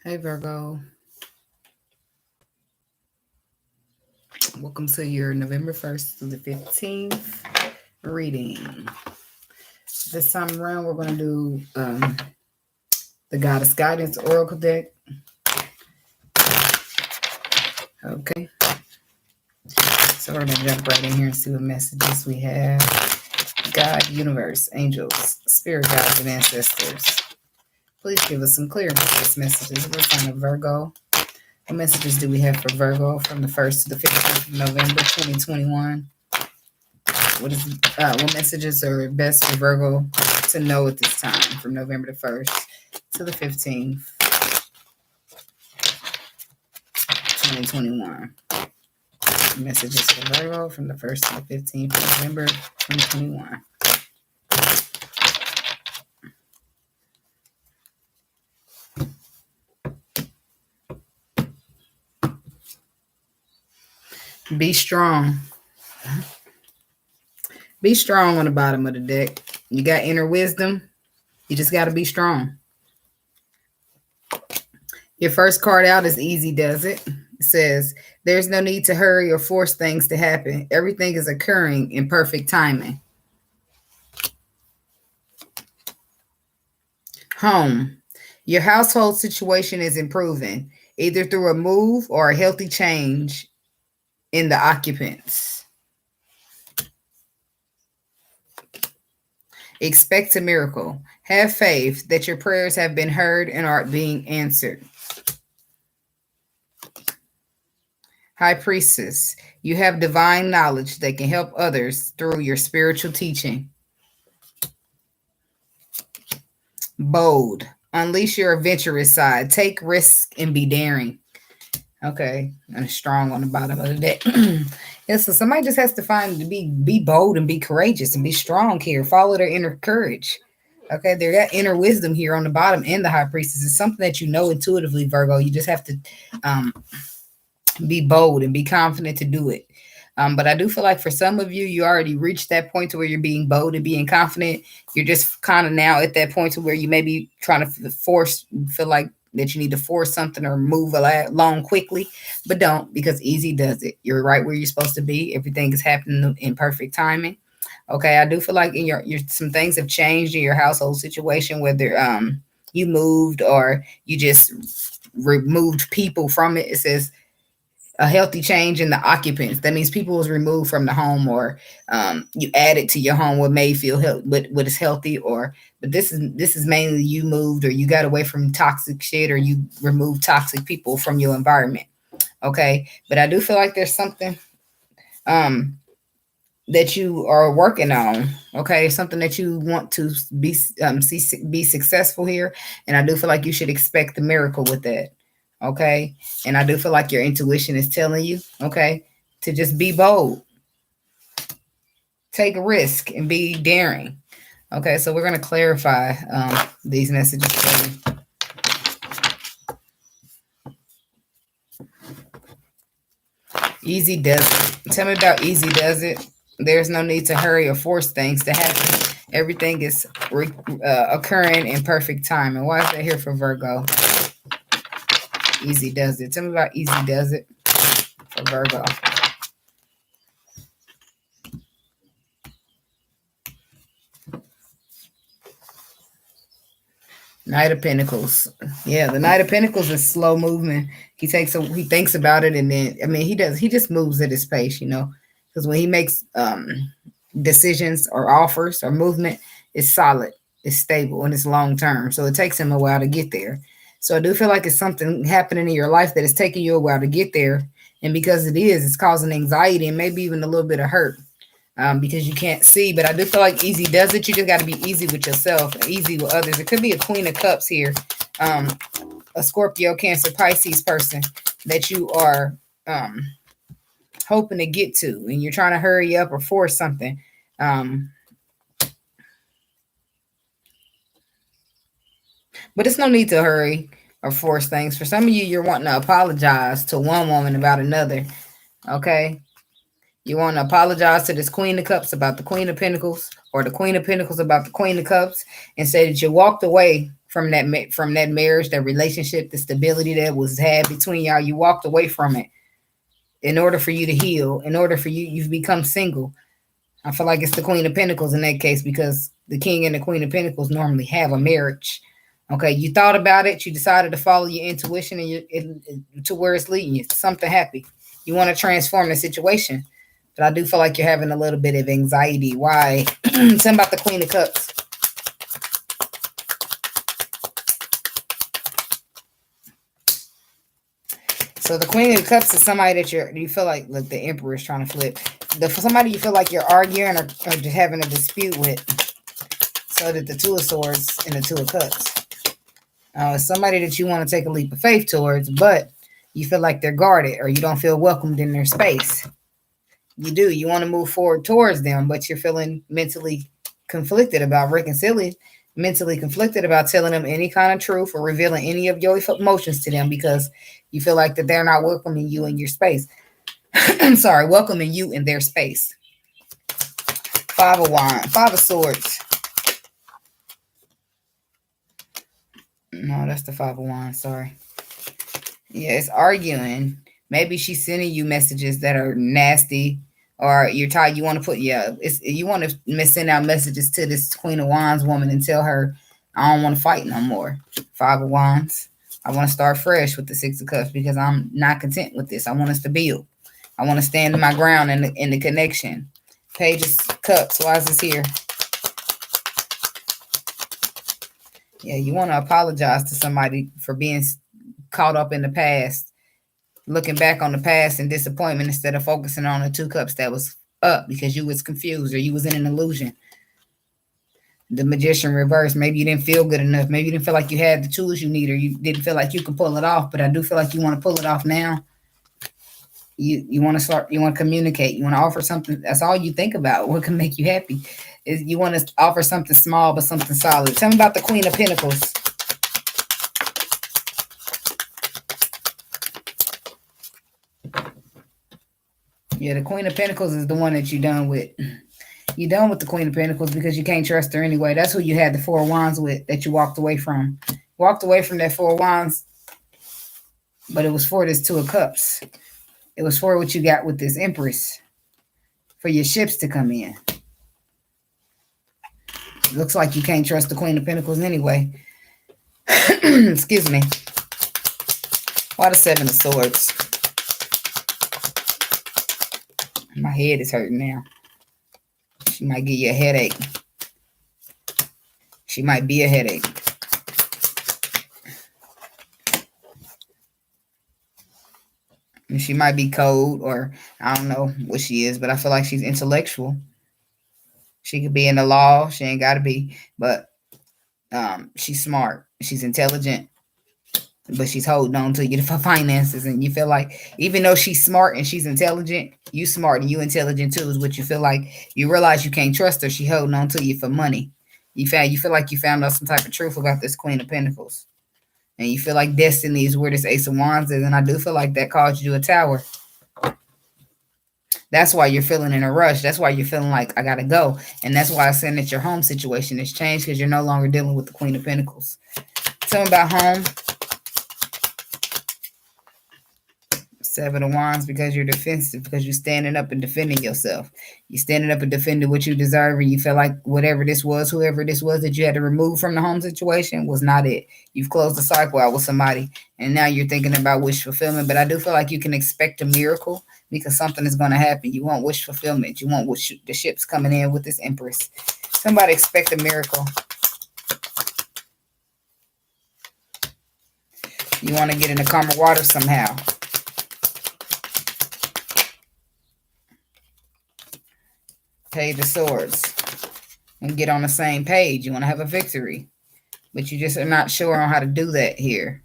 Hey Virgo, welcome to your November 1st to the 15th reading. This time around, we're going to do the Goddess Guidance Oracle deck. Okay, so we're going to jump right in here and see what messages we have. God, universe, angels, spirit guides, and ancestors. Please give us some clear and concise messages. What kind of Virgo? What messages do we have for Virgo from the 1st to the 15th of November 2021? What messages are best for Virgo to know at this time from November the 1st to the 15th, 2021? Messages for Virgo from the 1st to the 15th of November 2021. Be strong. Be strong on the bottom of the deck. You got inner wisdom. You just got to be strong. Your first card out is Easy Does It. It says, there's no need to hurry or force things to happen. Everything is occurring in perfect timing. Home. Your household situation is improving, either through a move or a healthy change in the occupants. Expect a miracle. Have faith that your prayers have been heard and are being answered. High Priestess, you have divine knowledge that can help others through your spiritual teaching. Bold, unleash your adventurous side. Take risks and be daring. Okay, and strong on the bottom of the deck. Yeah, so somebody just has to find to be bold and be courageous and be strong here. Follow their inner courage. Okay, they got inner wisdom here on the bottom and the High Priestess. It's something that you know intuitively, Virgo. You just have to be bold and be confident to do it. But I do feel like for some of you, you already reached that point to where you're being bold and being confident. You're just kind of now at that point to where you may be trying to feel like that you need to force something or move along quickly, but don't, because Easy Does It. You're right where you're supposed to be. Everything is happening in perfect timing. Okay, I do feel like in your some things have changed in your household situation, whether you moved or you just removed people from it. It says a healthy change in the occupants. That means people was removed from the home, or you added to your home what may feel what is healthy, but this is mainly you moved or you got away from toxic shit or you removed toxic people from your environment. Okay, but I do feel like there's something that you are working on. Okay, something that you want to be successful here, and I do feel like you should expect the miracle with that. Okay, and I do feel like your intuition is telling you, okay, to just be bold, take a risk, and be daring. Okay, so we're going to clarify these messages for you. Easy Does It. Tell me about Easy Does It. There's no need to hurry or force things to happen. Everything is occurring in perfect time. And why is that here for Virgo? Easy Does It. Tell me about Easy Does It for Virgo. Knight of Pentacles. Yeah, the Knight of Pentacles is slow movement. He thinks about it, and then he just moves at his pace, because when he makes decisions or offers or movement, it's solid, it's stable, and it's long term. So it takes him a while to get there. So I do feel like it's something happening in your life that is taking you a while to get there. And because it's causing anxiety and maybe even a little bit of hurt because you can't see. But I do feel like Easy Does It. You just got to be easy with yourself and easy with others. It could be a Queen of Cups here, a Scorpio, Cancer, Pisces person that you are hoping to get to. And you're trying to hurry up or force something. But it's no need to hurry or force things. For some of you, you're wanting to apologize to one woman about another. Okay? You want to apologize to this Queen of Cups about the Queen of Pentacles, or the Queen of Pentacles about the Queen of Cups, and say that you walked away from that marriage, that relationship, the stability that was had between y'all. You walked away from it in order for you to heal, in order for you've become single. I feel like it's the Queen of Pentacles in that case, because the King and the Queen of Pentacles normally have a marriage. Okay, you thought about it, you decided to follow your intuition and to where it's leading you, something happy. You want to transform the situation, but I do feel like you're having a little bit of anxiety. Why? Something about the Queen of Cups. So the Queen of Cups is somebody that you feel like the Emperor is trying to flip. Somebody you feel like you're arguing or just having a dispute with. So that the Two of Swords and the Two of Cups. Somebody that you want to take a leap of faith towards, but you feel like they're guarded or you don't feel welcomed in their space. You do. You want to move forward towards them, but you're feeling mentally conflicted about reconciling, mentally conflicted about telling them any kind of truth or revealing any of your emotions to them because you feel like that they're not welcoming you in your space. I'm sorry, welcoming you in their space. Five of Wands, Five of Swords. No, that's the Five of Wands, sorry. Yeah, it's arguing. Maybe she's sending you messages that are nasty, or you're tired. You want to put, you want to send out messages to this Queen of Wands woman and tell her, I don't want to fight no more. Five of Wands. I want to start fresh with the Six of Cups because I'm not content with this. I want us to build. I want to stand my ground in the connection. Page of Cups. Why is this here? Yeah, you want to apologize to somebody for being caught up in the past, looking back on the past in disappointment instead of focusing on the Two Cups that was up because you was confused or you was in an illusion. The Magician reverse. Maybe you didn't feel good enough. Maybe you didn't feel like you had the tools you need, or you didn't feel like you could pull it off. But I do feel like you want to pull it off now. You want to start. You want to communicate. You want to offer something. That's all you think about. What can make you happy is you want to offer something small but something solid. Tell me about the Queen of Pentacles. Yeah, the Queen of Pentacles is the one that you're done with. You're done with the Queen of Pentacles because you can't trust her anyway. That's who you had the Four of Wands with that you walked away from. Walked away from that Four of Wands, but it was for this Two of Cups. It was for what you got with this Empress. For your ships to come in. Looks like you can't trust the Queen of Pentacles anyway. Excuse me. Why the Seven of Swords? My head is hurting now. She might give you a headache. She might be a headache. And she might be cold, or I don't know what she is, but I feel like she's intellectual. She could be in the law. She ain't got to be, but she's smart. She's intelligent. But she's holding on to you for finances, and you feel like even though she's smart and she's intelligent, you smart and you intelligent too, is what you feel like. You realize you can't trust her. She holding on to you for money. You feel like you found out some type of truth about this Queen of Pentacles, and you feel like destiny is where this Ace of Wands is, and I do feel like that caused you a tower. That's why you're feeling in a rush. That's why you're feeling like I gotta go, and that's why I'm saying that your home situation has changed because you're no longer dealing with the Queen of Pentacles. Tell me about home. Seven of Wands, because you're defensive, because you're standing up and defending yourself. You're standing up and defending what you deserve, and you feel like whatever this was, whoever this was that you had to remove from the home situation was not it. You've closed the cycle out with somebody, and now you're thinking about wish fulfillment. But I do feel like you can expect a miracle because something is going to happen. You want wish fulfillment. You want the ships coming in with this Empress. Somebody expect a miracle. You want to get in the calmer water somehow. Page of Swords. And get on the same page. You want to have a victory. But you just are not sure on how to do that here.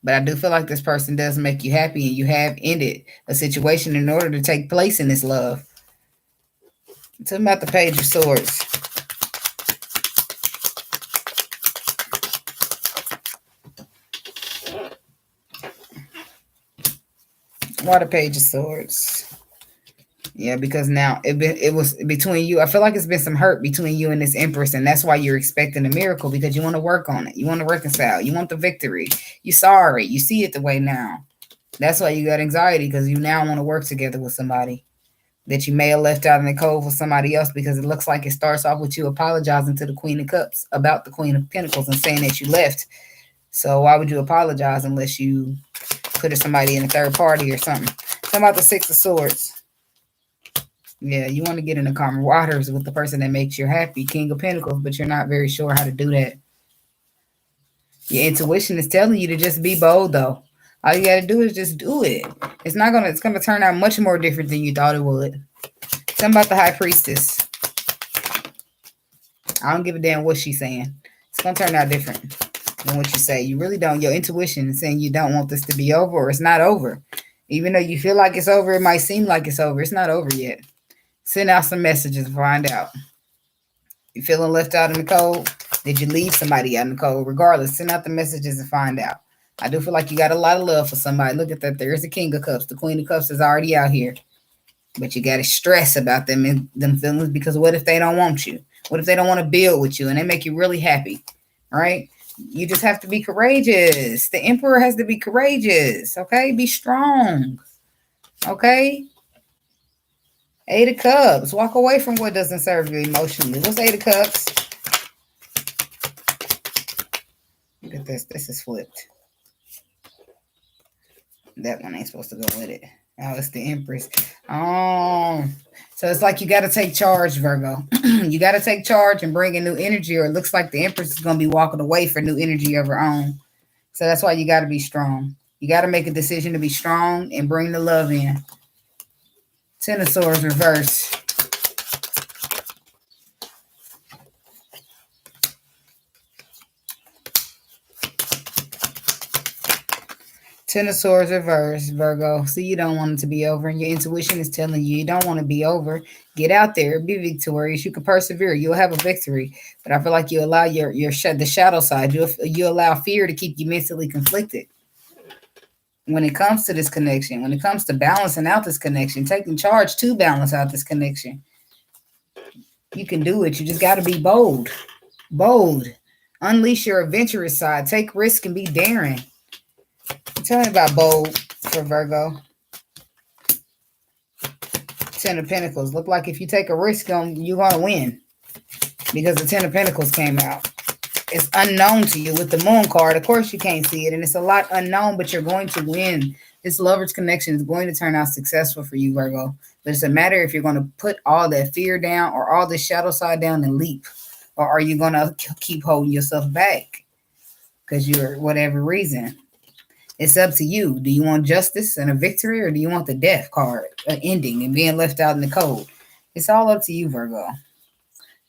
But I do feel like this person does make you happy, and you have ended a situation in order to take place in this love. Tell me about the Page of Swords. Why the Page of Swords? Yeah, because now it was between you. I feel like it's been some hurt between you and this Empress, and that's why you're expecting a miracle because you want to work on it. You want to reconcile. You want the victory. You sorry. You see it the way now. That's why you got anxiety because you now want to work together with somebody that you may have left out in the cold for somebody else because it looks like it starts off with you apologizing to the Queen of Cups about the Queen of Pentacles and saying that you left. So why would you apologize unless you put somebody in a third party or something? Talking about the Six of Swords. Yeah, you want to get in the calmer waters with the person that makes you happy, King of Pentacles, but you're not very sure how to do that. Your intuition is telling you to just be bold, though. All you got to do is just do it. It's going to turn out much more different than you thought it would. Something about the High Priestess. I don't give a damn what she's saying. It's going to turn out different than what you say. You really don't. Your intuition is saying you don't want this to be over or it's not over. Even though you feel like it's over, it might seem like it's over. It's not over yet. Send out some messages and find out. You feeling left out in the cold? Did you leave somebody out in the cold? Regardless, send out the messages and find out. I do feel like you got a lot of love for somebody. Look at that. There's the King of Cups. The Queen of Cups is already out here. But you got to stress about them and them feelings because what if they don't want you? What if they don't want to build with you and they make you really happy? All right? You just have to be courageous. The Emperor has to be courageous. Okay? Be strong. Okay? Eight of Cups. Walk away from what doesn't serve you emotionally. What's Eight of Cups? Look at this. This is flipped. That one ain't supposed to go with it. Oh, it's the Empress. Oh. So it's like you got to take charge, Virgo. You got to take charge and bring in new energy, or it looks like the Empress is going to be walking away for new energy of her own. So that's why you got to be strong. You got to make a decision to be strong and bring the love in. Ten of Swords reverse. Ten of Swords reverse, Virgo. See, you don't want it to be over, and your intuition is telling you don't want to be over. Get out there, be victorious. You can persevere. You'll have a victory. But I feel like you allow the shadow side. You allow fear to keep you mentally conflicted. When it comes to this connection, when it comes to balancing out this connection, taking charge to balance out this connection, you can do it. You just got to be bold. Bold. Unleash your adventurous side. Take risk and be daring. Tell me about bold for Virgo. Ten of Pentacles. Look like if you take a risk, you're going to win. Because the Ten of Pentacles came out. It's unknown to you with the Moon card. Of course, you can't see it. And it's a lot unknown, but you're going to win. This lover's connection is going to turn out successful for you, Virgo. But it's a matter if you're going to put all that fear down or all this shadow side down and leap. Or are you going to keep holding yourself back? Because you're whatever reason. It's up to you. Do you want justice and a victory, or do you want the death card, an ending and being left out in the cold? It's all up to you, Virgo.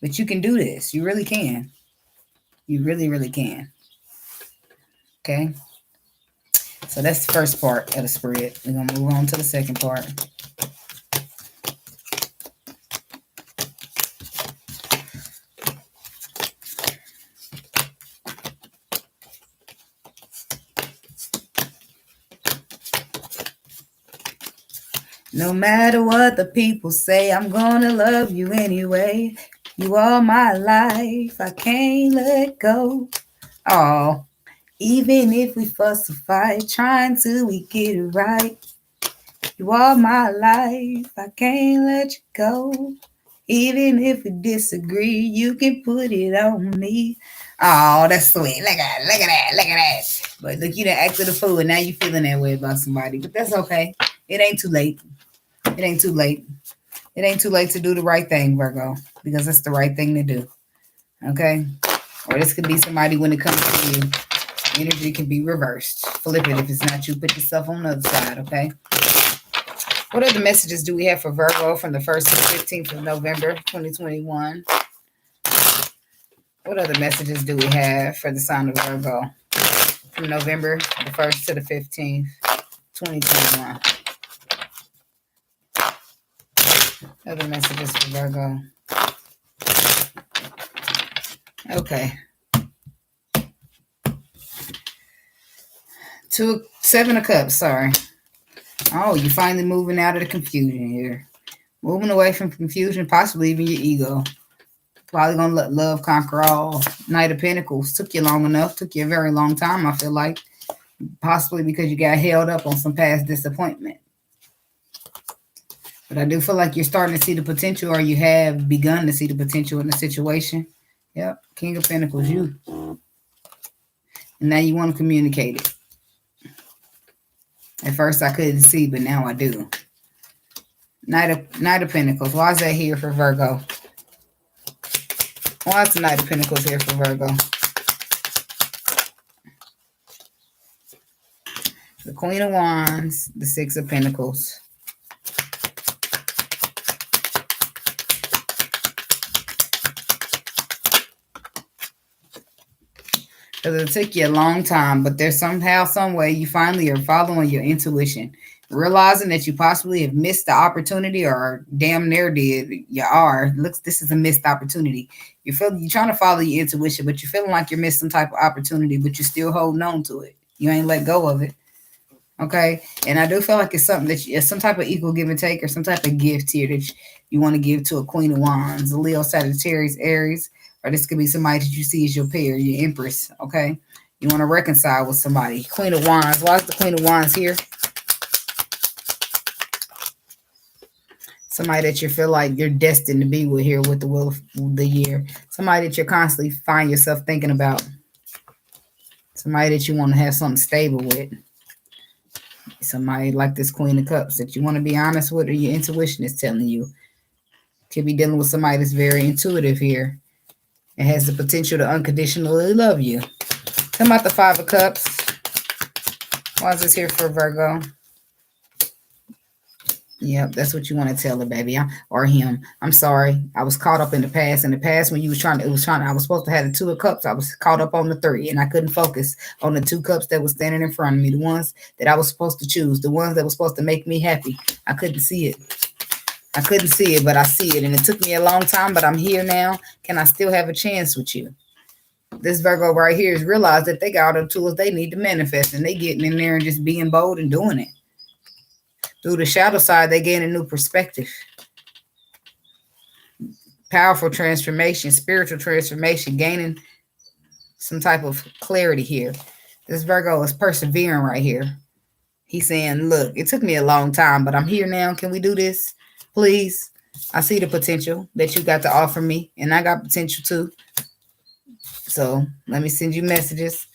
But you can do this. You really can. You really, really can. Okay? So that's the first part of the spread. We're going to move on to the second part. No matter what the people say, I'm gonna love you anyway. You are my life, I can't let go. Oh, even if we fuss or fight, trying till we get it right. You are my life, I can't let you go. Even if we disagree, you can put it on me. Oh, that's sweet. Look at that, look at that, look at that. But look, you done acted a fool, and now you're feeling that way about somebody. But that's okay. It ain't too late. It ain't too late. It ain't too late to do the right thing, Virgo, because it's the right thing to do. Okay? Or this could be somebody when it comes to you. Energy can be reversed. Flip it if it's not you. Put yourself on the other side, okay? What other messages do we have for Virgo from the 1st to the 15th of November, 2021? What other messages do we have for the sign of Virgo from November the 1st to the 15th, 2021? Other messages for Virgo. Okay. 7 of Cups, sorry. Oh, you're finally moving out of the confusion here. Moving away from confusion, possibly even your ego. Probably gonna let love conquer all. Knight of Pentacles. Took you long enough. Took you a very long time, I feel like. Possibly because you got held up on some past disappointment. But I do feel like you're starting to see the potential, or you have begun to see the potential in the situation. Yep. King of Pentacles, you. And now you want to communicate it. At first I couldn't see, but now I do. Knight of Pentacles. Why is that here for Virgo? Why is the Knight of Pentacles here for Virgo? The Queen of Wands, the Six of Pentacles. Because it took you a long time, but there's somehow, some way you finally are following your intuition. Realizing that you possibly have missed the opportunity, or damn near did. You are. Looks, this is a missed opportunity. You're trying to follow your intuition, but you're feeling like you're missing some type of opportunity, but you're still holding on to it. You ain't let go of it. Okay? And I do feel like it's something that it's some type of equal give and take, or some type of gift here that you want to give to a Queen of Wands, a Leo, Sagittarius, Aries, or this could be somebody that you see as your pair, your Empress. Okay? You want to reconcile with somebody. Queen of Wands. Why is the Queen of Wands here? Somebody that you feel like you're destined to be with here with the Wheel of the Year. Somebody that you constantly find yourself thinking about. Somebody that you want to have something stable with. Somebody like this Queen of Cups that you want to be honest with, or your intuition is telling you. Could be dealing with somebody that's very intuitive here and has the potential to unconditionally love you. Come out the Five of Cups. Why is this here for Virgo? Yep, that's what you want to tell her, baby, or him. I'm sorry, I was caught up in the past. In the past, when you was trying, I was supposed to have the Two of Cups. I was caught up on the three, and I couldn't focus on the two cups that was standing in front of me, the ones that I was supposed to choose, the ones that were supposed to make me happy. I couldn't see it. I couldn't see it, but I see it, and it took me a long time, but I'm here now. Can I still have a chance with you? This Virgo right here has realized that they got all the tools they need to manifest, and they getting in there and just being bold and doing it. Through the shadow side, they gain a new perspective. Powerful transformation, spiritual transformation, gaining some type of clarity here. This Virgo is persevering right here. He's saying, look, it took me a long time, but I'm here now. Can we do this? Please. I see the potential that you got to offer me, and I got potential too. So let me send you messages.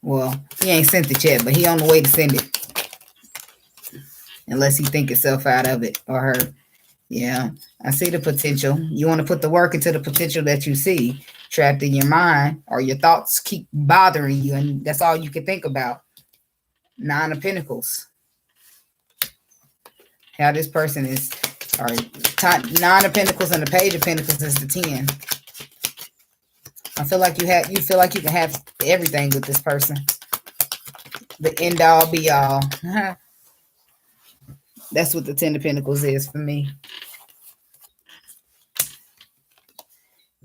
Well, he ain't sent it yet, but he on the way to send it. Unless he think himself out of it, or her. Yeah, I see the potential. You want to put the work into the potential that you see trapped in your mind, or your thoughts keep bothering you, and that's all you can think about. Nine of Pentacles. How this person is, or Nine of Pentacles and the Page of Pentacles is the 10. I feel like you feel like you can have everything with this person. The end all be all. That's what the 10 of Pentacles is for me.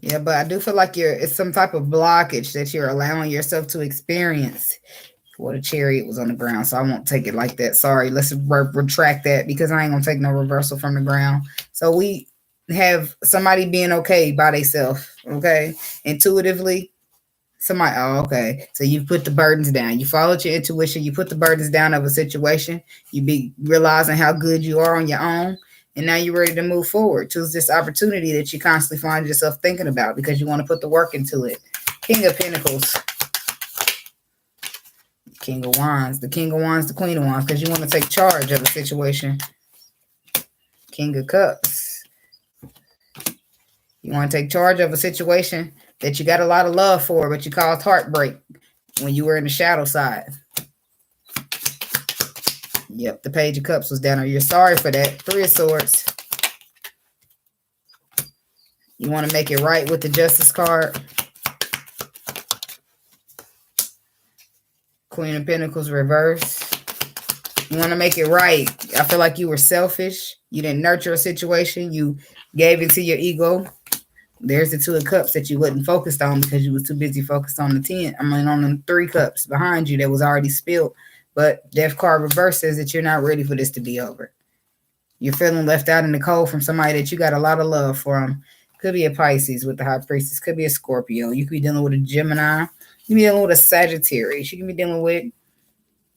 Yeah, but I do feel like it's some type of blockage that you're allowing yourself to experience. Well, the Chariot was on the ground, so I won't take it like that. Sorry, let's retract that, because I ain't going to take no reversal from the ground. So we have somebody being okay by themselves, okay? Intuitively. Somebody, oh, okay. So you put the burdens down. You followed your intuition. You put the burdens down of a situation. You be realizing how good you are on your own. And now you're ready to move forward. Choose this opportunity that you constantly find yourself thinking about, because you want to put the work into it. King of Pentacles. King of Wands. The King of Wands, the Queen of Wands, because you want to take charge of a situation. King of Cups. You want to take charge of a situation that you got a lot of love for, but you caused heartbreak when you were in the shadow side. Yep, the Page of Cups was down there. You're sorry for that. Three of Swords. You want to make it right with the Justice card. Queen of Pentacles reverse. You want to make it right. I feel like you were selfish. You didn't nurture a situation. You gave into your ego. There's the Two of Cups that you wasn't focused on because you was too busy focused on the 10. I mean, on the 3 cups behind you that was already spilled. But Death card reverse says that you're not ready for this to be over. You're feeling left out in the cold from somebody that you got a lot of love from. Could be a Pisces with the High Priestess. Could be a Scorpio. You could be dealing with a Gemini. You could be dealing with a Sagittarius. You can be dealing with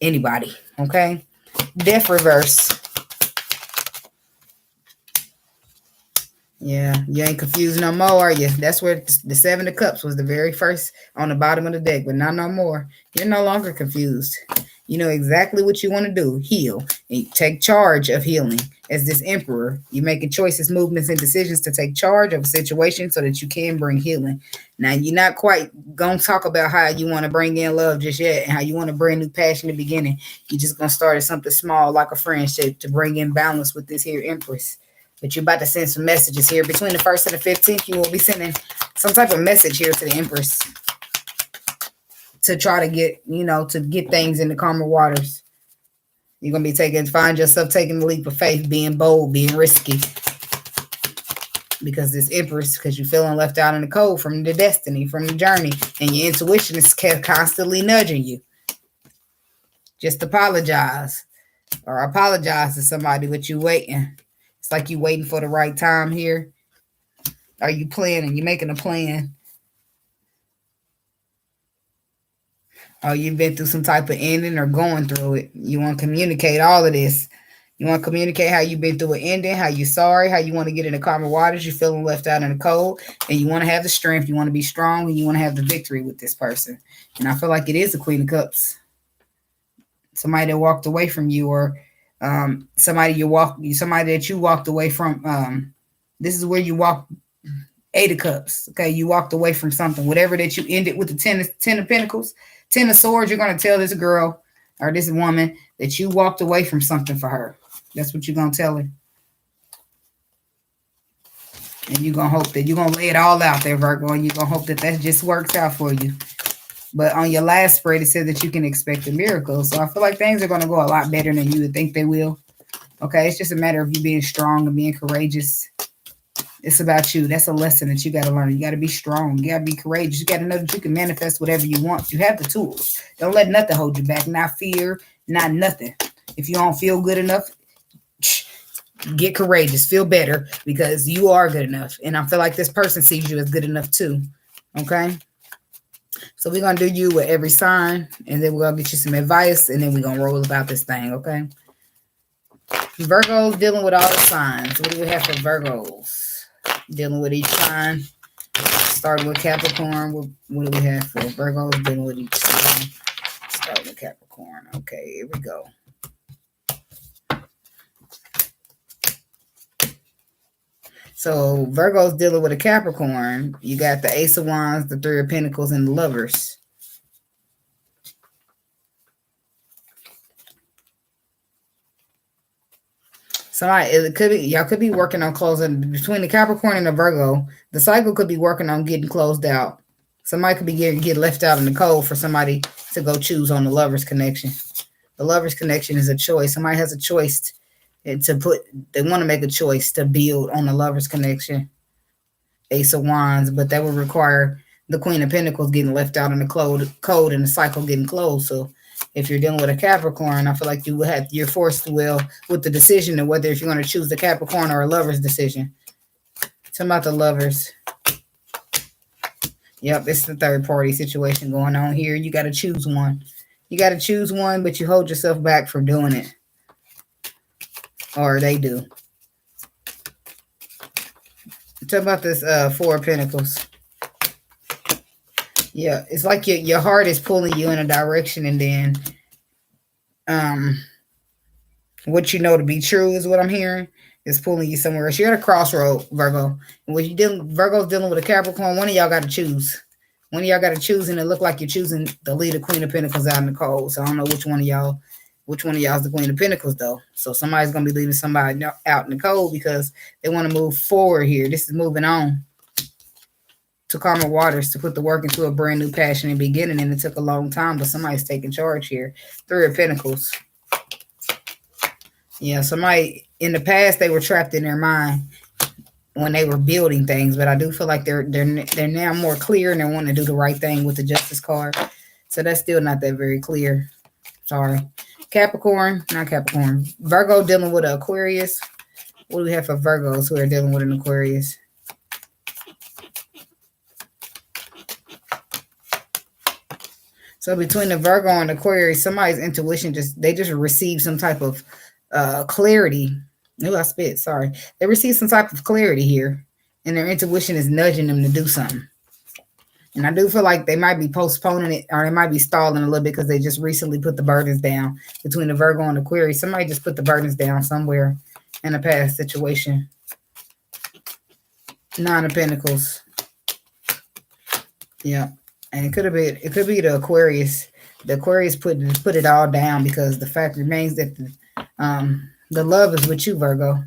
anybody. Okay. Death reverse. Yeah, you ain't confused no more, are you? That's where the Seven of Cups was the very first on the bottom of the deck, but not no more. You're no longer confused. You know exactly what you want to do. Heal. And you take charge of healing. As this Emperor, you're making choices, movements, and decisions to take charge of a situation so that you can bring healing. Now, you're not quite going to talk about how you want to bring in love just yet and how you want to bring new passion in the beginning. You're just going to start at something small like a friendship to bring in balance with this here Empress. But you're about to send some messages here. Between the 1st and the 15th, you will be sending some type of message here to the Empress to try to get, to get things in the calmer waters. You're going to be find yourself taking the leap of faith, being bold, being risky. Because this Empress, because you're feeling left out in the cold from the destiny, from the journey, and your intuition is constantly nudging you. Just apologize. Or apologize to somebody, but you waiting. It's like you waiting for the right time here. Are you planning? You're making a plan. Oh, you've been through some type of ending or going through it. You want to communicate all of this. You want to communicate how you've been through an ending, how you're sorry, how you want to get in the calmer waters. You're feeling left out in the cold, and you want to have the strength. You want to be strong, and you want to have the victory with this person. And I feel like it is the Queen of Cups. Somebody that walked away from you, or somebody that you walked away from. This is where you walk. 8 of Cups. Okay, you walked away from something. Whatever that you ended with the 10 of Pentacles, 10 of Swords, you're going to tell this girl or this woman that you walked away from something for her. That's what you're going to tell her. And you're going to hope that you're going to lay it all out there, Virgo, and you're going to hope that just works out for you. But on your last spread, it said that you can expect a miracle. So I feel like things are going to go a lot better than you would think they will. Okay, it's just a matter of you being strong and being courageous. It's about you. That's a lesson that you got to learn. You got to be strong. You got to be courageous. You got to know that you can manifest whatever you want. You have the tools. Don't let nothing hold you back. Not fear, not nothing. If you don't feel good enough, get courageous. Feel better because you are good enough. And I feel like this person sees you as good enough too. Okay? So we're going to do you with every sign. And then we're going to get you some advice. And then we're going to roll about this thing. Okay? Virgos dealing with all the signs. What do we have for Virgos? Dealing with each sign. Starting with Capricorn. What do we have for Virgos dealing with each sign? Starting with Capricorn. Okay, here we go. So Virgo's dealing with a Capricorn. You got the Ace of Wands, the Three of Pentacles, and the Lovers. Y'all could be working on closing between the Capricorn and the Virgo. The cycle could be working on getting closed out. Somebody could be get left out in the cold for somebody to go choose on the Lovers connection. The Lovers connection is a choice. Somebody has a choice they want to make a choice to build on the Lovers connection. Ace of Wands, but that would require the Queen of Pentacles getting left out in the cold and the cycle getting closed. So if you're dealing with a Capricorn, I feel like you're forced to will with the decision of whether if you're going to choose the Capricorn or a Lover's decision. Talking about the Lovers. Yep, it's the third party situation going on here. You got to choose one. You got to choose one, but you hold yourself back from doing it. Or they do. Talk about this Four of Pentacles. Yeah, it's like your heart is pulling you in a direction, and then what you know to be true is what I'm hearing is pulling you somewhere else. You're at a crossroad, Virgo. And when Virgo's dealing with a Capricorn, one of y'all got to choose. One of y'all got to choose, and it look like you're choosing the leader, Queen of Pentacles, out in the cold. So I don't know which one of y'all is the Queen of Pentacles, though. So somebody's gonna be leaving somebody out in the cold because they want to move forward here. This is moving on to calmer waters, to put the work into a brand new passion and beginning, and it took a long time, but somebody's taking charge here. Three of Pentacles. Yeah, somebody in the past, they were trapped in their mind when they were building things, but I do feel like they're now more clear and they want to do the right thing with the Justice card. So that's still not that very clear. Sorry. Capricorn, not Capricorn. Virgo dealing with an Aquarius. What do we have for Virgos who are dealing with an Aquarius? So between the Virgo and Aquarius, somebody's intuition just receive some type of clarity. No, I spit. Sorry. They receive some type of clarity here, and their intuition is nudging them to do something. And I do feel like they might be postponing it, or they might be stalling a little bit because they just recently put the burdens down. Between the Virgo and Aquarius, somebody just put the burdens down somewhere in a past situation. Nine of Pentacles. Yeah. And it could be the Aquarius. The Aquarius put it all down because the fact remains that the love is with you, Virgo.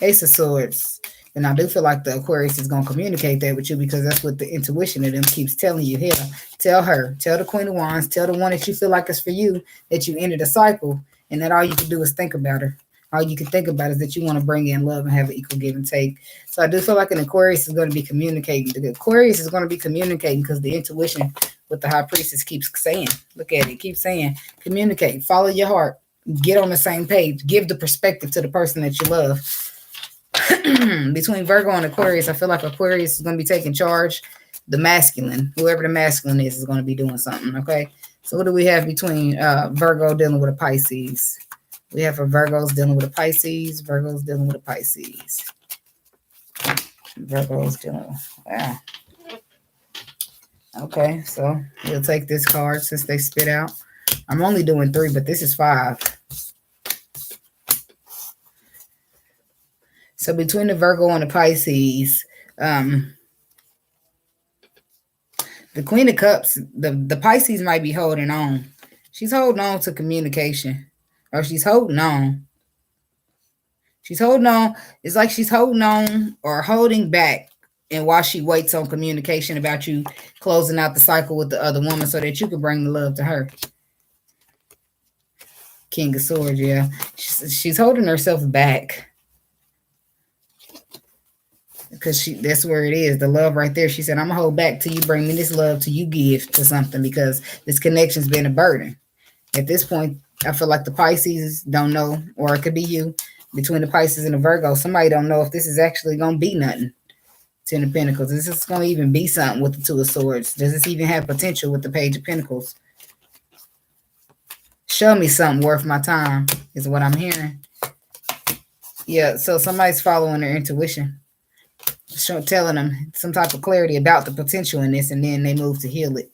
Ace of Swords. And I do feel like the Aquarius is going to communicate that with you because that's what the intuition of them keeps telling you. Here, tell her, tell the Queen of Wands, tell the one that you feel like is for you, that you ended a cycle, and that all you can do is think about her. All you can think about is that you want to bring in love and have an equal give and take. So I do feel like an Aquarius is going to be communicating. The Aquarius is going to be communicating because the intuition with the High Priestess keeps saying, look at it, keeps saying, communicate, follow your heart, get on the same page, give the perspective to the person that you love. Between Virgo and Aquarius, I feel like Aquarius is going to be taking charge. The masculine, whoever the masculine is going to be doing something, okay? So what do we have between Virgo dealing with a Pisces? We have for Virgos dealing with a Pisces. Virgos dealing with a Pisces. Virgos dealing with, wow. Okay, so we'll take this card since they spit out. I'm only doing 3, but this is 5. So between the Virgo and the Pisces, the Queen of Cups, the Pisces might be holding on. She's holding on to communication. Or she's holding on. She's holding on. It's like she's holding on or holding back. And while she waits on communication about you closing out the cycle with the other woman so that you can bring the love to her. King of Swords, yeah. She's holding herself back. Because that's where it is. The love right there. She said, I'm going to hold back till you bring me this love, till you give to something because this connection's been a burden. At this point, I feel like the Pisces don't know, or it could be you, between the Pisces and the Virgo. Somebody don't know if this is actually going to be nothing. Ten of Pentacles. Is this going to even be something with the Two of Swords? Does this even have potential with the Page of Pentacles? Show me something worth my time is what I'm hearing. Yeah, so somebody's following their intuition. Telling them some type of clarity about the potential in this, and then they move to heal it.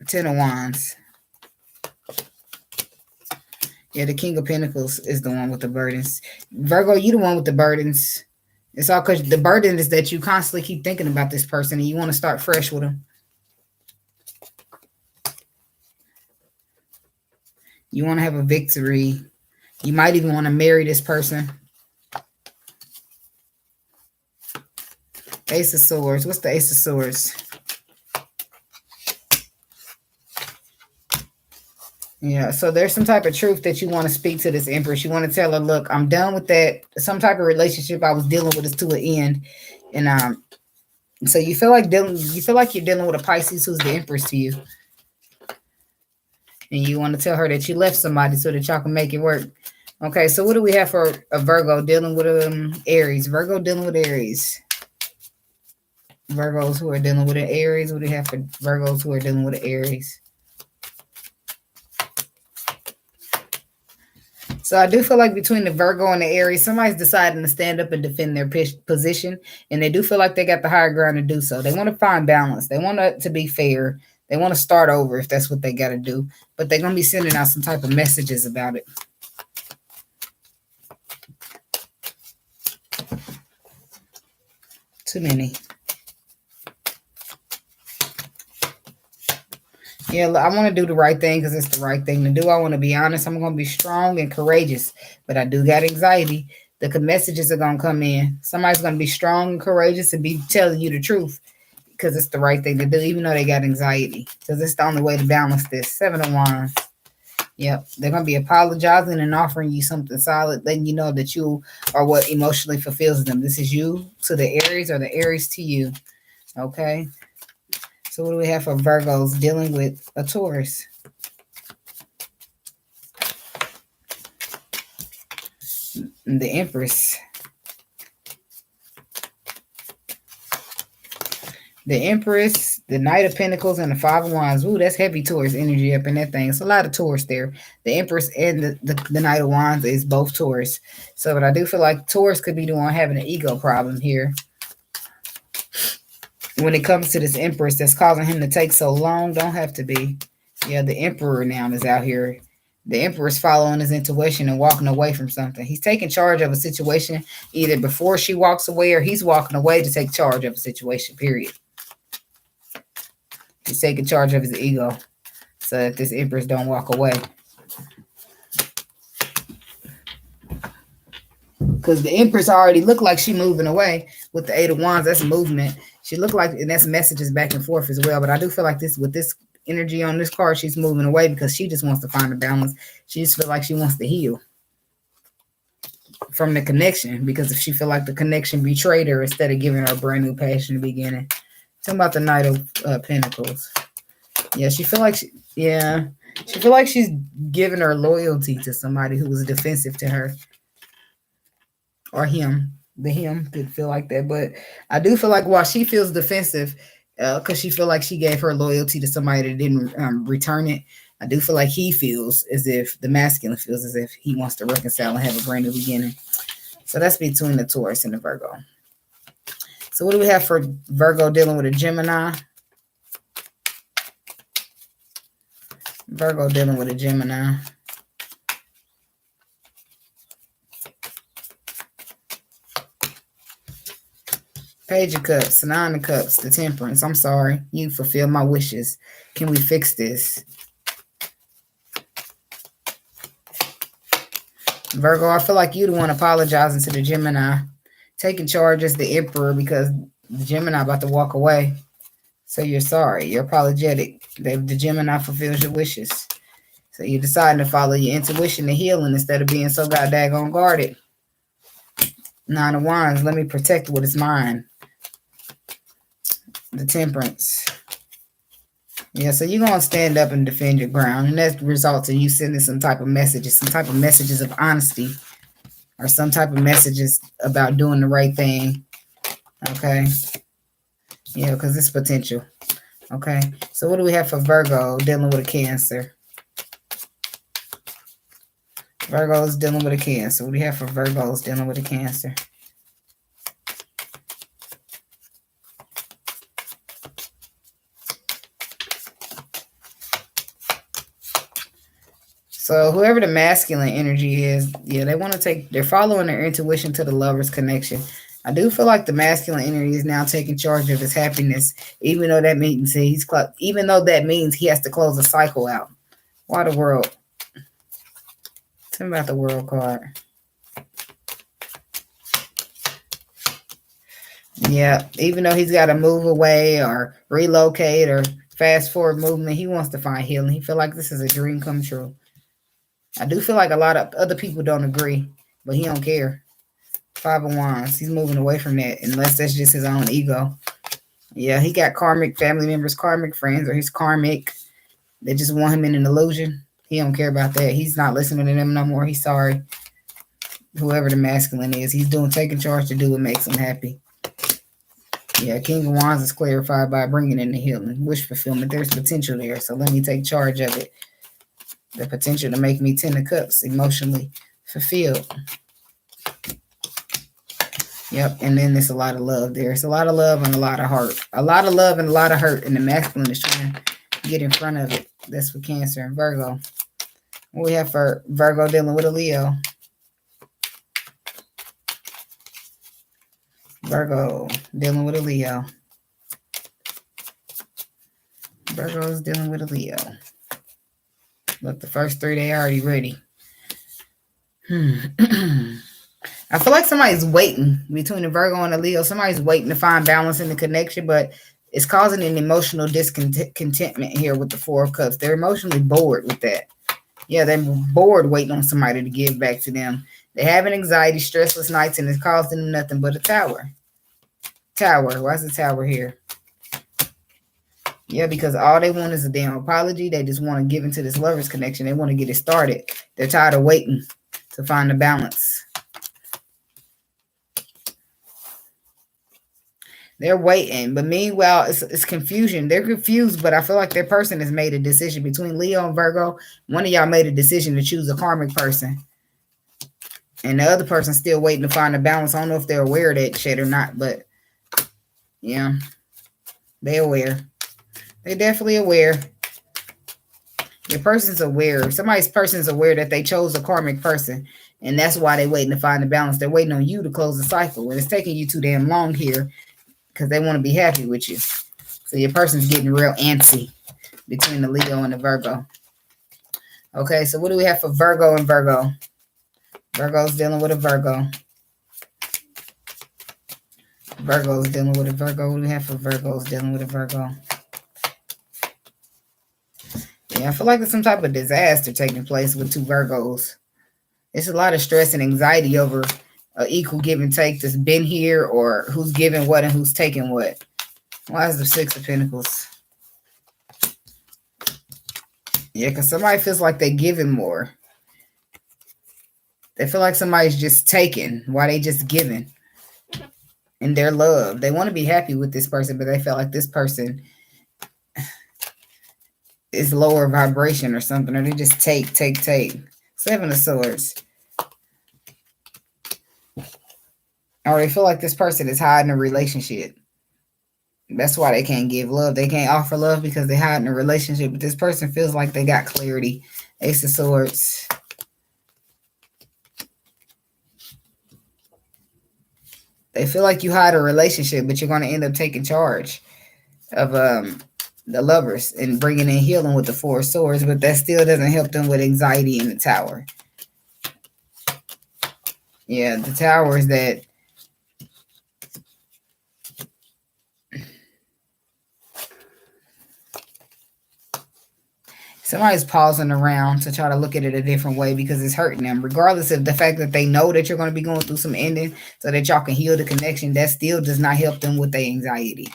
Ten of Wands. Yeah, the King of Pentacles is the one with the burdens. Virgo, you the one with the burdens. It's all because the burden is that you constantly keep thinking about this person and you want to start fresh with them. You want to have a victory. You might even want to marry this person. Ace of Swords. What's the Ace of Swords? Yeah, so there's some type of truth that you want to speak to this Empress. You want to tell her, look, I'm done with that. Some type of relationship I was dealing with is to an end. And so you feel like you're dealing with a Pisces who's the Empress to you. And you want to tell her that you left somebody so that y'all can make it work. Okay, so what do we have for a Virgo dealing with Aries? Virgo dealing with Aries. Virgos who are dealing with an Aries. What do we have for Virgos who are dealing with an Aries? So I do feel like between the Virgo and the Aries, somebody's deciding to stand up and defend their position. And they do feel like they got the higher ground to do so. They want to find balance. They want it to be fair. They want to start over if that's what they got to do. But they're going to be sending out some type of messages about it. Too many. Yeah, I want to do the right thing because it's the right thing to do. I want to be honest. I'm going to be strong and courageous, but I do got anxiety. The messages are going to come in. Somebody's going to be strong and courageous and be telling you the truth because it's the right thing to do, even though they got anxiety. Because it's the only way to balance this. 7 of Wands. Yep. They're going to be apologizing and offering you something solid, letting you know that you are what emotionally fulfills them. This is you to the Aries or the Aries to you. Okay. So what do we have for Virgos dealing with a Taurus? the Empress. The Empress, the Knight of Pentacles, and the Five of Wands. Ooh, that's heavy Taurus energy up in that thing. It's a lot of Taurus there. The Empress and the Knight of Wands is both Taurus. So, but I do feel like Taurus could be the one having an ego problem here. When it comes to this Empress that's causing him to take so long, don't have to be. Yeah, the Emperor now is out here. The Emperor is following his intuition and walking away from something. He's taking charge of a situation either before she walks away or he's walking away to take charge of a situation, period. He's taking charge of his ego so that this Empress don't walk away. Because the Empress already looked like she moving away with the Eight of Wands. That's movement. She looked like, and that's messages back and forth as well. But I do feel like this, with this energy on this card, she's moving away because she just wants to find a balance. She just feels like she wants to heal from the connection, because if she feel like the connection betrayed her instead of giving her a brand new passion to beginning. Talking about the Knight of Pentacles. Yeah, she feel like she feel like she's giving her loyalty to somebody who was defensive to her. Or him. The him could feel like that. But I do feel like while she feels defensive, because she feel like she gave her loyalty to somebody that didn't return it, I do feel like he feels as if, the masculine feels as if he wants to reconcile and have a brand new beginning. So that's between the Taurus and the Virgo. So what do we have for Virgo dealing with a Gemini? Virgo dealing with a Gemini. Page of Cups, Nine of Cups, the Temperance. I'm sorry. You fulfilled my wishes. Can we fix this? Virgo, I feel like you the one apologizing to the Gemini. Taking charge as the Emperor because the Gemini about to walk away. So you're sorry. You're apologetic. The Gemini fulfills your wishes. So you're deciding to follow your intuition and healing instead of being so goddamn guarded. Nine of Wands. Let me protect what is mine. The Temperance. Yeah, so you're going to stand up and defend your ground. And that results in you sending some type of messages of honesty. Or some type of messages about doing the right thing. Okay. Yeah, because it's potential. Okay. So what do we have for Virgo dealing with a Cancer? Virgo's dealing with a Cancer. What do you have for Virgo's dealing with a Cancer? So whoever the masculine energy is, yeah, they want to they're following their intuition to the lover's connection. I do feel like the masculine energy is now taking charge of his happiness, even though that means he has to close a cycle out. Why the World? Tell me about the World card. Yeah, even though he's got to move away or relocate or fast forward movement, he wants to find healing. He feel like this is a dream come true. I do feel like a lot of other people don't agree, but he don't care. Five of Wands. He's moving away from that, unless that's just his own ego. Yeah, he got karmic family members, karmic friends, or he's karmic. They just want him in an illusion. He don't care about that. He's not listening to them no more. He's sorry. Whoever the masculine is, he's taking charge to do what makes him happy. Yeah, King of Wands is clarified by bringing in the healing. Wish fulfillment. There's potential there, so let me take charge of it. The potential to make me 10 of Cups emotionally fulfilled. Yep, and then there's a lot of love there. It's a lot of love and a lot of heart. A lot of love and a lot of hurt, and the masculine is trying to get in front of it. That's for Cancer and Virgo. What we have for Virgo dealing with a Leo? Virgo dealing with a Leo. Virgo's dealing with a Leo. Look, the first three, they already ready. I feel like somebody's waiting between the Virgo and the Leo. Somebody's waiting to find balance in the connection, but it's causing an emotional discontentment here with the Four of Cups. They're emotionally bored with that. Yeah, they're bored waiting on somebody to give back to them. They have an anxiety, stressless nights, and it's causing them nothing but a tower. Tower. Why's the tower here? Yeah, because all they want is a damn apology. They just want to give into this lover's connection. They want to get it started. They're tired of waiting to find the balance. They're waiting, but meanwhile, it's confusion. They're confused, but I feel like their person has made a decision between Leo and Virgo. One of y'all made a decision to choose a karmic person, and the other person's still waiting to find a balance. I don't know if they're aware of that shit or not, but yeah, they're aware. They're definitely aware. Your person's aware. Somebody's person's aware that they chose a karmic person, and that's why they're waiting to find the balance. They're waiting on you to close the cycle, and it's taking you too damn long here because they want to be happy with you. So your person's getting real antsy between the Leo and the Virgo. Okay, so what do we have for Virgo and Virgo? Virgo's dealing with a Virgo. Virgo's dealing with a Virgo. What do we have for Virgo's dealing with a Virgo? Yeah, I feel like there's some type of disaster taking place with two Virgos. It's a lot of stress and anxiety over an equal give and take that's been here, or who's giving what and who's taking what. Why is the Six of Pentacles? Yeah, because somebody feels like they're giving more. They feel like somebody's just taking while they just giving. And their love. They want to be happy with this person, but they feel like this person is lower vibration or something, or they just take. Seven of Swords. Or they feel like this person is hiding a relationship. That's why they can't give love. They can't offer love because they're hiding a relationship. But this person feels like they got clarity. Ace of Swords. They feel like you hide a relationship, but you're going to end up taking charge of the Lovers and bringing in healing with the Four of Swords. But that still doesn't help them with anxiety in the Tower. Yeah, the Tower is that somebody's pausing around to try to look at it a different way because it's hurting them. Regardless of the fact that they know that you're going to be going through some ending so that y'all can heal the connection, that still does not help them with their anxiety.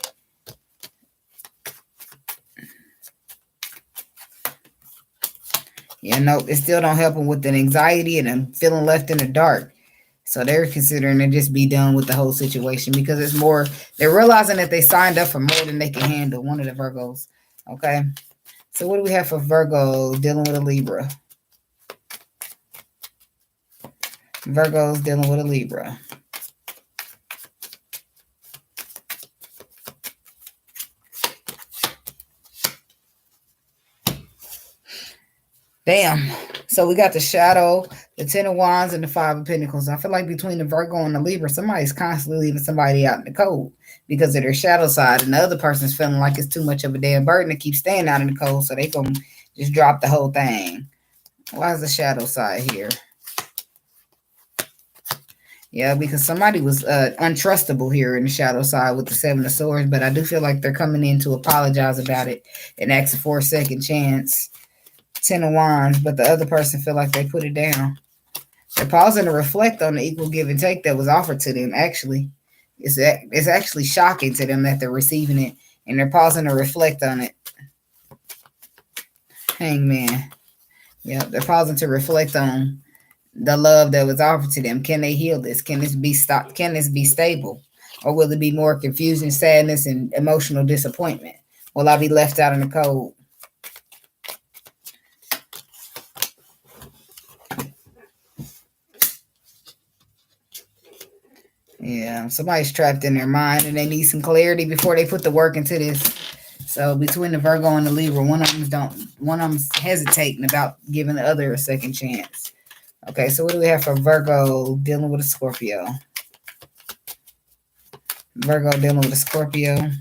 Yeah, no, it still don't help them with the anxiety and them feeling left in the dark. So they're considering to just be done with the whole situation because it's more, they're realizing that they signed up for more than they can handle. One of the Virgos. Okay. So what do we have for Virgo dealing with a Libra? Virgo's dealing with a Libra. Damn. So we got the Shadow, the Ten of Wands, and the Five of Pentacles. I feel like between the Virgo and the Libra, somebody's constantly leaving somebody out in the cold because of their shadow side, and the other person's feeling like it's too much of a damn burden to keep staying out in the cold, so they gonna just drop the whole thing. Why is the shadow side here? Yeah, because somebody was untrustable here in the shadow side with the Seven of Swords, but I do feel like they're coming in to apologize about it and ask for a second chance. Ten of Wands, but the other person feel like they put it down. They're pausing to reflect on the equal give and take that was offered to them. Actually, it's actually shocking to them that they're receiving it, and they're pausing to reflect on it. Hangman. Yeah, they're pausing to reflect on the love that was offered to them. Can they heal this? Can this be stopped? Can this be stable? Or will it be more confusion, sadness, and emotional disappointment? Will I be left out in the cold? Yeah, somebody's trapped in their mind and they need some clarity before they put the work into this. So between the Virgo and the Libra, one of them's hesitating about giving the other a second chance. Okay, so what do we have for Virgo dealing with a Scorpio? Virgo dealing with a Scorpio.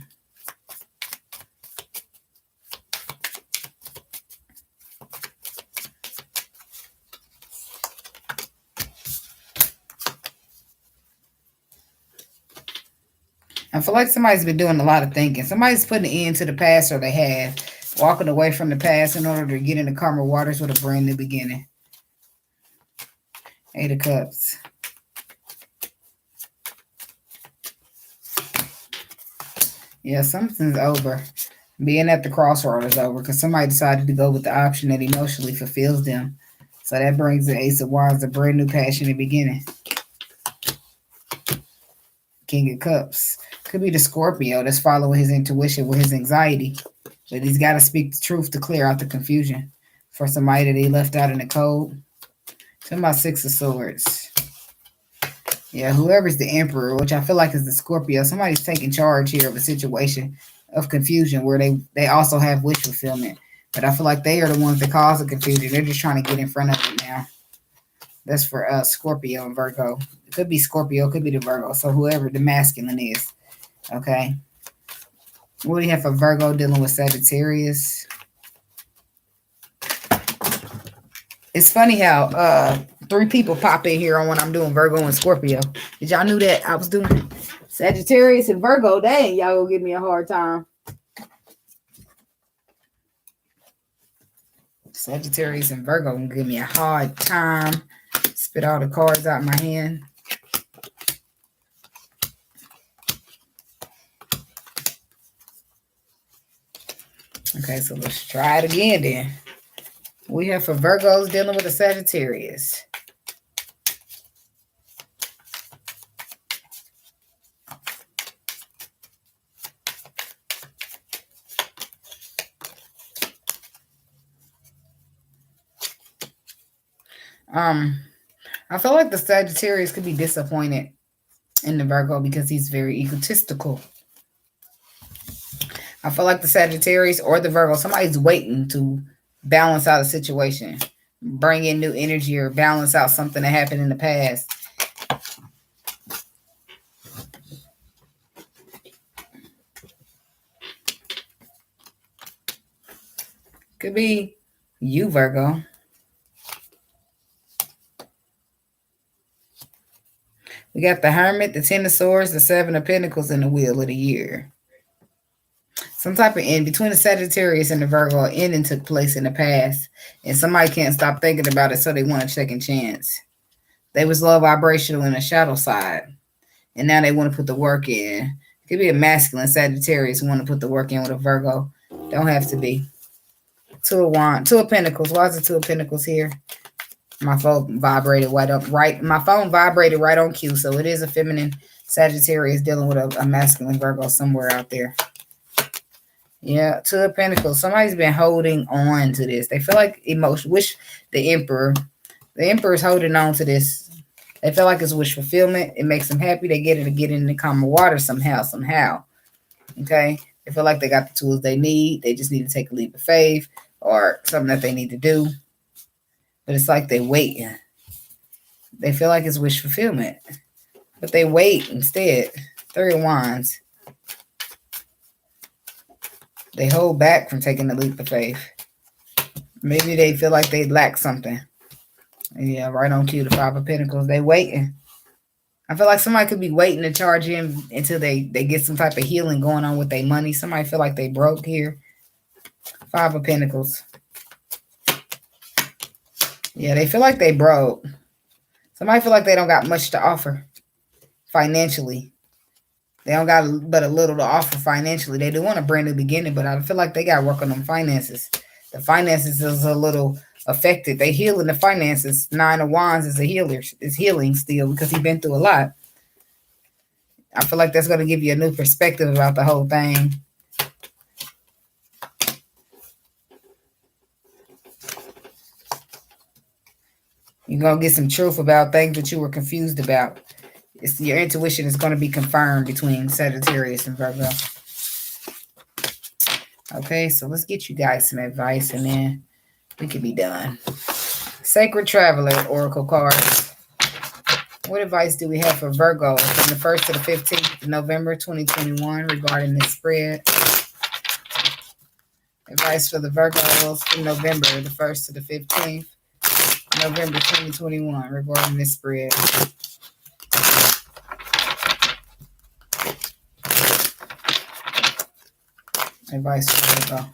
I feel like somebody's been doing a lot of thinking. Somebody's putting an end to the past, or they have. Walking away from the past in order to get into calmer waters with a brand new beginning. Eight of Cups. Yeah, something's over. Being at the crossroad is over because somebody decided to go with the option that emotionally fulfills them. So that brings the Ace of Wands, a brand new passionate beginning. King of Cups. Could be the Scorpio that's following his intuition with his anxiety. But he's got to speak the truth to clear out the confusion for somebody that he left out in the cold. Talking about Six of Swords. Yeah, whoever's the Emperor, which I feel like is the Scorpio, somebody's taking charge here of a situation of confusion where they also have wish fulfillment. But I feel like they are the ones that cause the confusion. They're just trying to get in front of it now. That's for Scorpio and Virgo. It could be Scorpio, it could be the Virgo. So whoever the masculine is. Okay. What do you have for Virgo dealing with Sagittarius? It's funny how 3 people pop in here on when I'm doing Virgo and Scorpio. Did y'all knew that I was doing Sagittarius and Virgo? Dang, y'all gonna give me a hard time. Sagittarius and Virgo gonna give me a hard time. Spit all the cards out my hand. Okay, so let's try it again then. We have for Virgos dealing with a Sagittarius. I feel like the Sagittarius could be disappointed in the Virgo because he's very egotistical. I feel like the Sagittarius or the Virgo, somebody's waiting to balance out a situation, bring in new energy, or balance out something that happened in the past. Could be you, Virgo. We got the Hermit, the Ten of Swords, the Seven of Pentacles, and the Wheel of the Year. Some type of end between the Sagittarius and the Virgo, ending took place in the past, and somebody can't stop thinking about it, so they want a second chance. They was low vibrational in the shadow side, and now they want to put the work in. It could be a masculine Sagittarius who want to put the work in with a Virgo. Don't have to be. Two of Pentacles. Why is the Two of Pentacles here? My phone vibrated My phone vibrated right on cue, so it is a feminine Sagittarius dealing with a masculine Virgo somewhere out there. Yeah, Two of Pentacles. Somebody's been holding on to this. They feel like wish the Emperor. The Emperor is holding on to this. They feel like it's wish fulfillment. It makes them happy. They get it to get in the calm water somehow. Okay? They feel like they got the tools they need. They just need to take a leap of faith or something that they need to do. But it's like they wait. They feel like it's wish fulfillment. But they wait instead. 3 of Wands. They hold back from taking the leap of faith. Maybe they feel like they lack something. Yeah, right on cue, the 5 of Pentacles. They waiting. I feel like somebody could be waiting to charge in until they get some type of healing going on with their money. Somebody feel like they broke here. 5 of Pentacles. Yeah, they feel like they broke. Somebody feel like they don't got much to offer financially. They don't got but a little to offer financially. They do want a brand new beginning, but I feel like they got to work on them finances. The finances is a little affected. They healing the finances. 9 of Wands is a healer. Is healing still because he's been through a lot. I feel like that's going to give you a new perspective about the whole thing. You're going to get some truth about things that you were confused about. Your intuition is going to be confirmed between Sagittarius and Virgo. Okay, so let's get you guys some advice and then we can be done. Sacred Traveler Oracle cards. What advice do we have for Virgo from the 1st to the 15th of November 2021 regarding this spread? Advice for the Virgos from November the 1st to the 15th. November 2021 regarding this spread. Advice for Virgo.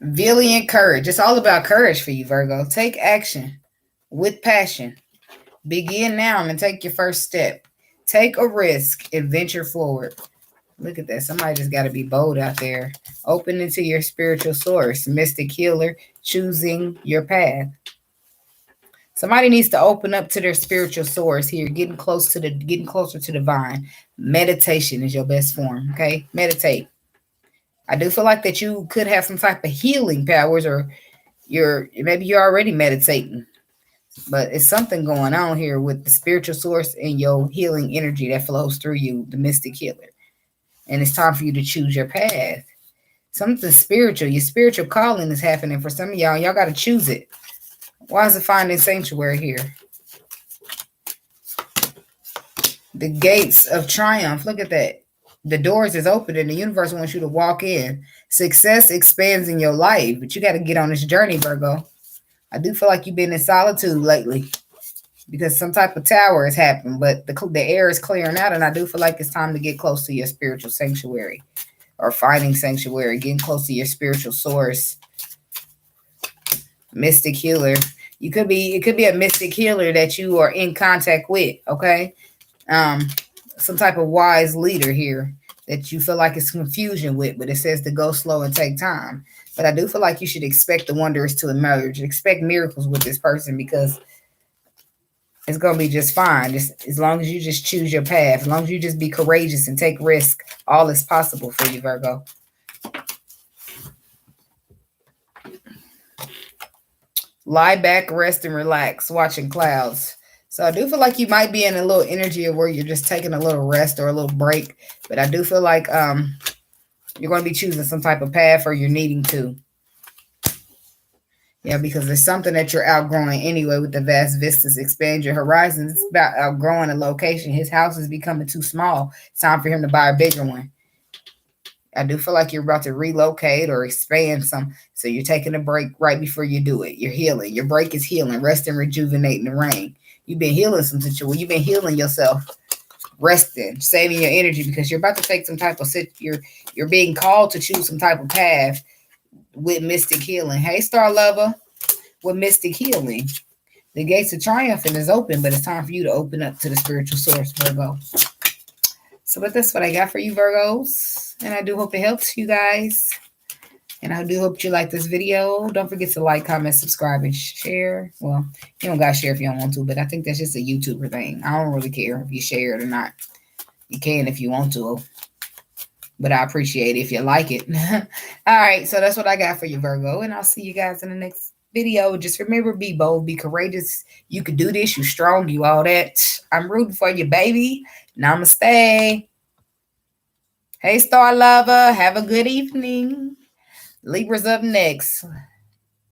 Valiant courage. It's all about courage for you, Virgo. Take action with passion. Begin now and take your first step. Take a risk and venture forward. Look at that. Somebody just got to be bold out there. Open into your spiritual source. Mystic healer, choosing your path. Somebody needs to open up to their spiritual source here, getting closer to divine. Meditation is your best form, okay? Meditate. I do feel like that you could have some type of healing powers, or maybe you're already meditating, but it's something going on here with the spiritual source and your healing energy that flows through you, the mystic healer. And it's time for you to choose your path. Something spiritual, your spiritual calling is happening for some of y'all. Y'all got to choose it. Why is it finding sanctuary here? The gates of triumph. Look at that. The doors is open and the universe wants you to walk in. Success expands in your life, but you got to get on this journey, Virgo. I do feel like you've been in solitude lately because some type of tower has happened, but the air is clearing out, and I do feel like it's time to get close to your spiritual sanctuary, or finding sanctuary, getting close to your spiritual source. Mystic healer. It could be a mystic healer that you are in contact with, okay? Some type of wise leader here that you feel like it's confusion with, but it says to go slow and take time. But I do feel like you should expect the wonders to emerge. Expect miracles with this person, because it's going to be just fine. Just as long as you just choose your path, as long as you just be courageous and take risk, all is possible for you, Virgo. Lie back, rest, and relax, watching clouds. So I do feel like you might be in a little energy of where you're just taking a little rest or a little break. But I do feel like you're going to be choosing some type of path, or you're needing to. Yeah, because there's something that you're outgrowing anyway with the vast vistas. Expand your horizons. It's about outgrowing a location. His house is becoming too small. It's time for him to buy a bigger one. I do feel like you're about to relocate or expand some. So you're taking a break right before you do it. You're healing. Your break is healing. Rest and rejuvenate in the rain. You've been healing some situation. You've been healing yourself. Resting, saving your energy, because you're about to take some type of you're being called to choose some type of path with mystic healing. Hey, Star Lover, with mystic healing. The gates of triumph is open, but it's time for you to open up to the spiritual source, Virgo. So, but that's what I got for you, Virgos. And I do hope it helps you guys. And I do hope you like this video. Don't forget to like, comment, subscribe, and share. Well, you don't got to share if you don't want to, but I think that's just a YouTuber thing. I don't really care if you share it or not. You can if you want to. But I appreciate it if you like it. All right, so that's what I got for you, Virgo. And I'll see you guys in the next video. Just remember, be bold, be courageous. You can do this. You strong, you all that. I'm rooting for you, baby. Namaste. Hey, Star Lover. Have a good evening. Libra's up next.